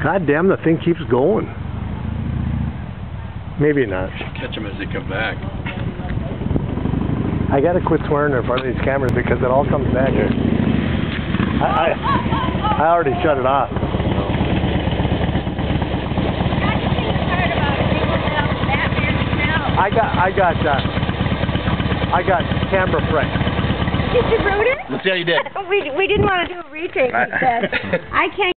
God damn, the thing keeps going. Maybe not. Catch them as they come back. I gotta quit swearing in front of these cameras because it all comes back here. I already shut it off. I got camera prep. Did you root it? Let's see how you did. We didn't want to do a retake like that. I can't.